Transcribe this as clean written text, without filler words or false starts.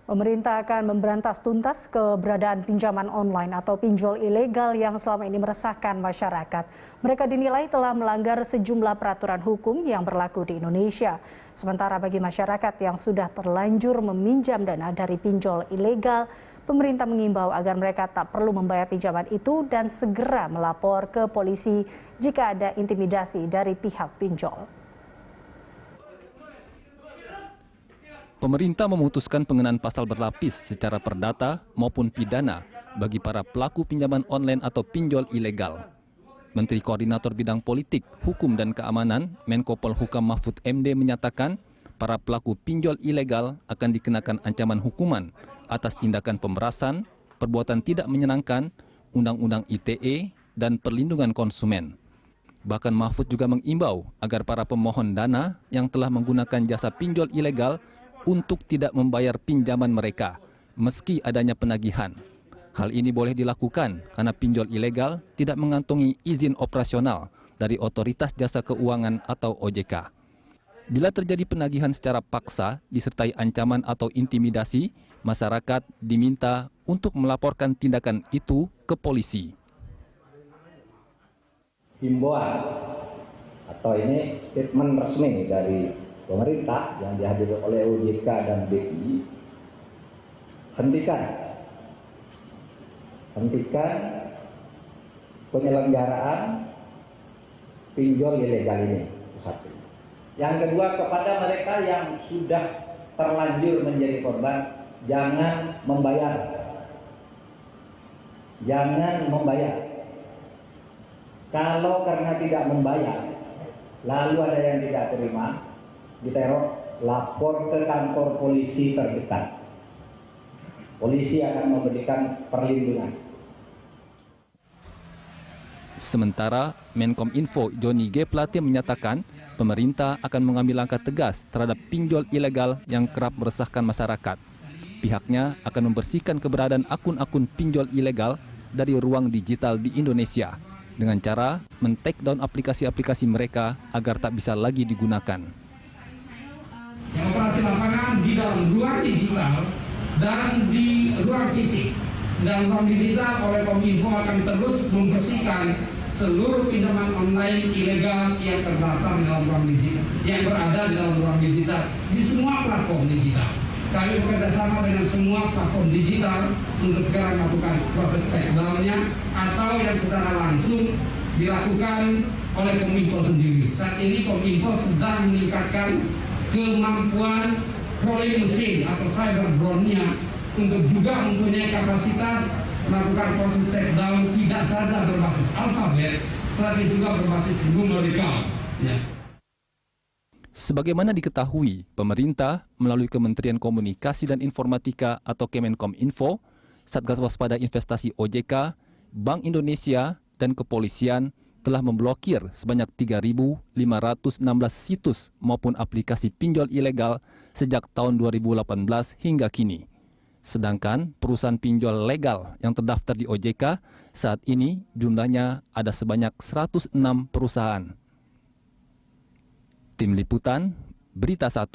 Pemerintah akan memberantas tuntas keberadaan pinjaman online atau pinjol ilegal yang selama ini meresahkan masyarakat. Mereka dinilai telah melanggar sejumlah peraturan hukum yang berlaku di Indonesia. Sementara bagi masyarakat yang sudah terlanjur meminjam dana dari pinjol ilegal, pemerintah mengimbau agar mereka tak perlu membayar pinjaman itu dan segera melapor ke polisi jika ada intimidasi dari pihak pinjol. Pemerintah memutuskan pengenaan pasal berlapis secara perdata maupun pidana bagi para pelaku pinjaman online atau pinjol ilegal. Menteri Koordinator Bidang Politik, Hukum dan Keamanan, Menko Polhukam Mahfud MD menyatakan para pelaku pinjol ilegal akan dikenakan ancaman hukuman atas tindakan pemerasan, perbuatan tidak menyenangkan, Undang-Undang ITE, dan perlindungan konsumen. Bahkan Mahfud juga mengimbau agar para pemohon dana yang telah menggunakan jasa pinjol ilegal untuk tidak membayar pinjaman mereka, meski adanya penagihan. Hal ini boleh dilakukan karena pinjol ilegal tidak mengantongi izin operasional dari Otoritas Jasa Keuangan atau OJK. Bila terjadi penagihan secara paksa disertai ancaman atau intimidasi, masyarakat diminta untuk melaporkan tindakan itu ke polisi. Himbauan atau ini statement resmi dari pemerintah yang dihadiri oleh OJK dan BI, hentikan penyelenggaraan pinjol ilegal ini. Satu. Yang kedua, kepada mereka yang sudah terlanjur menjadi korban, jangan membayar. Kalau karena tidak membayar, lalu ada yang tidak terima, diteror, lapor ke kantor polisi terdekat. Polisi akan memberikan perlindungan. Sementara Menkom Info Johnny G. Plate menyatakan pemerintah akan mengambil langkah tegas terhadap pinjol ilegal yang kerap meresahkan masyarakat. Pihaknya akan membersihkan keberadaan akun-akun pinjol ilegal dari ruang digital di Indonesia dengan cara men-take down aplikasi-aplikasi mereka agar tak bisa lagi digunakan. Yang operasi lapangan di dalam ruang digital dan di ruang fisik. Dan ruang digital oleh Kominfo akan terus membersihkan seluruh pinjaman online ilegal yang terdaftar di dalam ruang digital, yang berada di dalam ruang digital di semua platform digital. Kami bekerjasama dengan semua platform digital untuk segera melakukan proses takedown-nya atau yang secara langsung dilakukan oleh Kominfo sendiri. Saat ini Kominfo sedang meningkatkan kemampuan crawling mesin atau cyber drone-nya untuk juga mempunyai kapasitas melakukan proses takedown tidak saja berbasis alfabet, tetapi juga berbasis numerikal. Ya. Sebagaimana diketahui, pemerintah melalui Kementerian Komunikasi dan Informatika atau Kemenkominfo, Satgas Waspada Investasi OJK, Bank Indonesia, dan Kepolisian telah memblokir sebanyak 3.516 situs maupun aplikasi pinjol ilegal sejak tahun 2018 hingga kini. Sedangkan perusahaan pinjol legal yang terdaftar di OJK saat ini jumlahnya ada sebanyak 106 perusahaan. Tim Liputan, Berita 1.